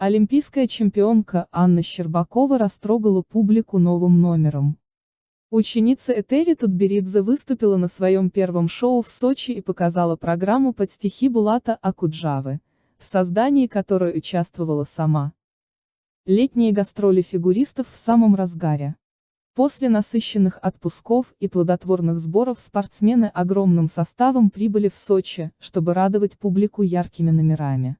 Олимпийская чемпионка Анна Щербакова растрогала публику новым номером. Ученица Этери Тутберидзе выступила на своем первом шоу в Сочи и показала программу под стихи Булата Акуджавы, в создании которой участвовала сама. Летние гастроли фигуристов в самом разгаре. После насыщенных отпусков и плодотворных сборов спортсмены огромным составом прибыли в Сочи, чтобы радовать публику яркими номерами.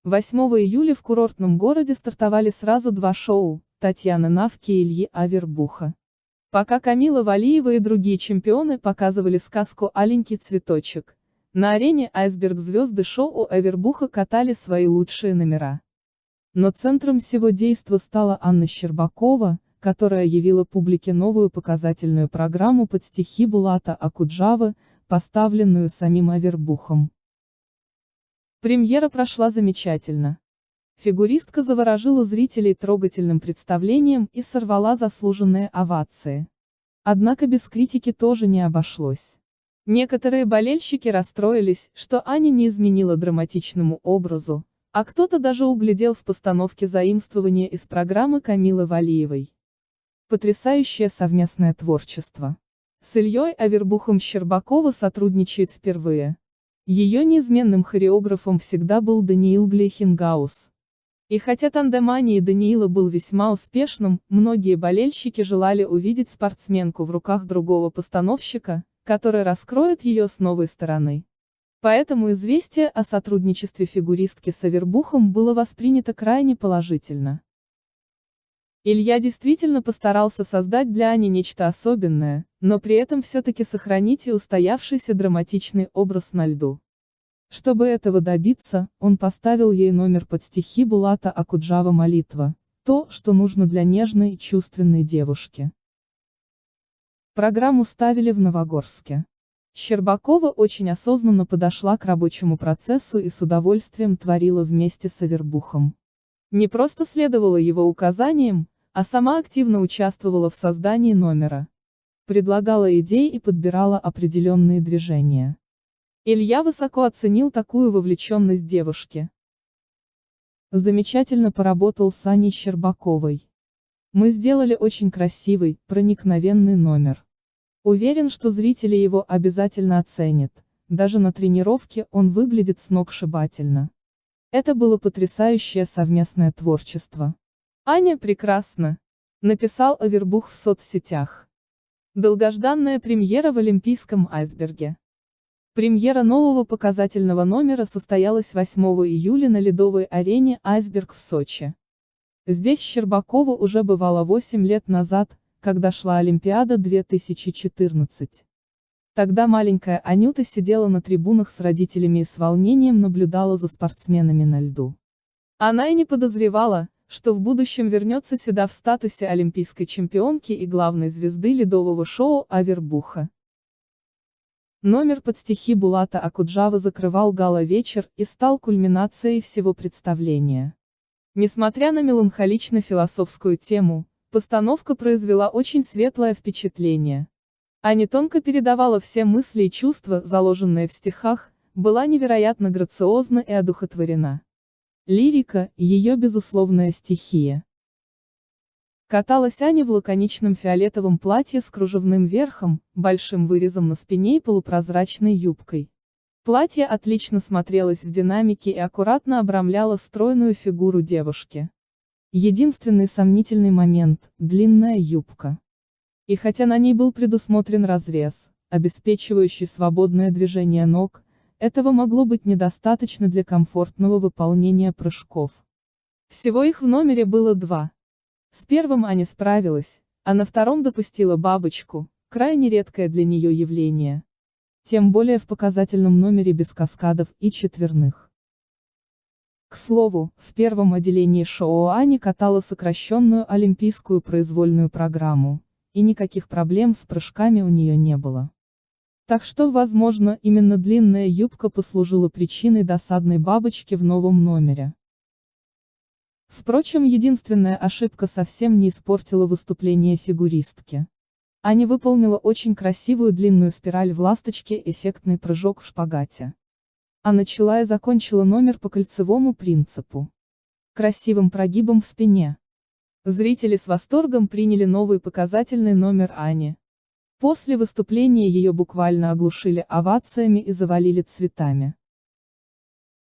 8 июля в курортном городе стартовали сразу два шоу – Татьяны Навки и Ильи Авербуха. Пока Камила Валиева и другие чемпионы показывали сказку «Аленький цветочек», на арене «Айсберг» звезды шоу Авербуха катали свои лучшие номера. Но центром всего действа стала Анна Щербакова, которая явила публике новую показательную программу под стихи Булата Акуджавы, поставленную самим Авербухом. Премьера прошла замечательно. Фигуристка заворожила зрителей трогательным представлением и сорвала заслуженные овации. Однако без критики тоже не обошлось. Некоторые болельщики расстроились, что Аня не изменила драматичному образу, а кто-то даже углядел в постановке заимствование из программы Камилы Валиевой. Потрясающее совместное творчество. С Ильей Авербухом Щербакова сотрудничает впервые. Ее неизменным хореографом всегда был Даниил Глейхенгаус. И хотя тандем Ани и Даниила был весьма успешным, многие болельщики желали увидеть спортсменку в руках другого постановщика, который раскроет ее с новой стороны. Поэтому известие о сотрудничестве фигуристки с Авербухом было воспринято крайне положительно. Илья действительно постарался создать для Ани нечто особенное, но при этом все-таки сохранить и устоявшийся драматичный образ на льду. Чтобы этого добиться, он поставил ей номер под стихи Булата Акуджава «Молитва», то, что нужно для нежной и чувственной девушки. Программу ставили в Новогорске. Щербакова очень осознанно подошла к рабочему процессу и с удовольствием творила вместе с Авербухом. Не просто следовала его указаниям, а сама активно участвовала в создании номера. Предлагала идеи и подбирала определенные движения. Илья высоко оценил такую вовлеченность девушки. Замечательно поработал с Аней Щербаковой. Мы сделали очень красивый, проникновенный номер. Уверен, что зрители его обязательно оценят. Даже на тренировке он выглядит сногсшибательно. Это было потрясающее совместное творчество. Аня прекрасна, написал Авербух в соцсетях. Долгожданная премьера в Олимпийском «Айсберге». Премьера нового показательного номера состоялась 8 июля на ледовой арене «Айсберг» в Сочи. Здесь Щербакова уже бывала 8 лет назад, когда шла Олимпиада 2014. Тогда маленькая Анюта сидела на трибунах с родителями и с волнением наблюдала за спортсменами на льду. Она и не подозревала, что в будущем вернется сюда в статусе олимпийской чемпионки и главной звезды ледового шоу Авербуха. Номер под стихи Булата Акуджавы закрывал гала-вечер и стал кульминацией всего представления. Несмотря на меланхолично-философскую тему, постановка произвела очень светлое впечатление. Аня тонко передавала все мысли и чувства, заложенные в стихах, была невероятно грациозна и одухотворена. Лирика – ее безусловная стихия. Каталась Аня в лаконичном фиолетовом платье с кружевным верхом, большим вырезом на спине и полупрозрачной юбкой. Платье отлично смотрелось в динамике и аккуратно обрамляло стройную фигуру девушки. Единственный сомнительный момент – длинная юбка. И хотя на ней был предусмотрен разрез, обеспечивающий свободное движение ног, этого могло быть недостаточно для комфортного выполнения прыжков. Всего их в номере было два. С первым Аня справилась, а на втором допустила бабочку, крайне редкое для нее явление. Тем более в показательном номере без каскадов и четверных. К слову, в первом отделении шоу Аня катала сокращенную олимпийскую произвольную программу, и никаких проблем с прыжками у нее не было. Так что, возможно, именно длинная юбка послужила причиной досадной бабочки в новом номере. Впрочем, единственная ошибка совсем не испортила выступление фигуристки. Аня выполнила очень красивую длинную спираль в ласточке, эффектный прыжок в шпагате. А начала и закончила номер по кольцевому принципу. красивым прогибом в спине. Зрители с восторгом приняли новый показательный номер Ани. После выступления ее буквально оглушили овациями и завалили цветами.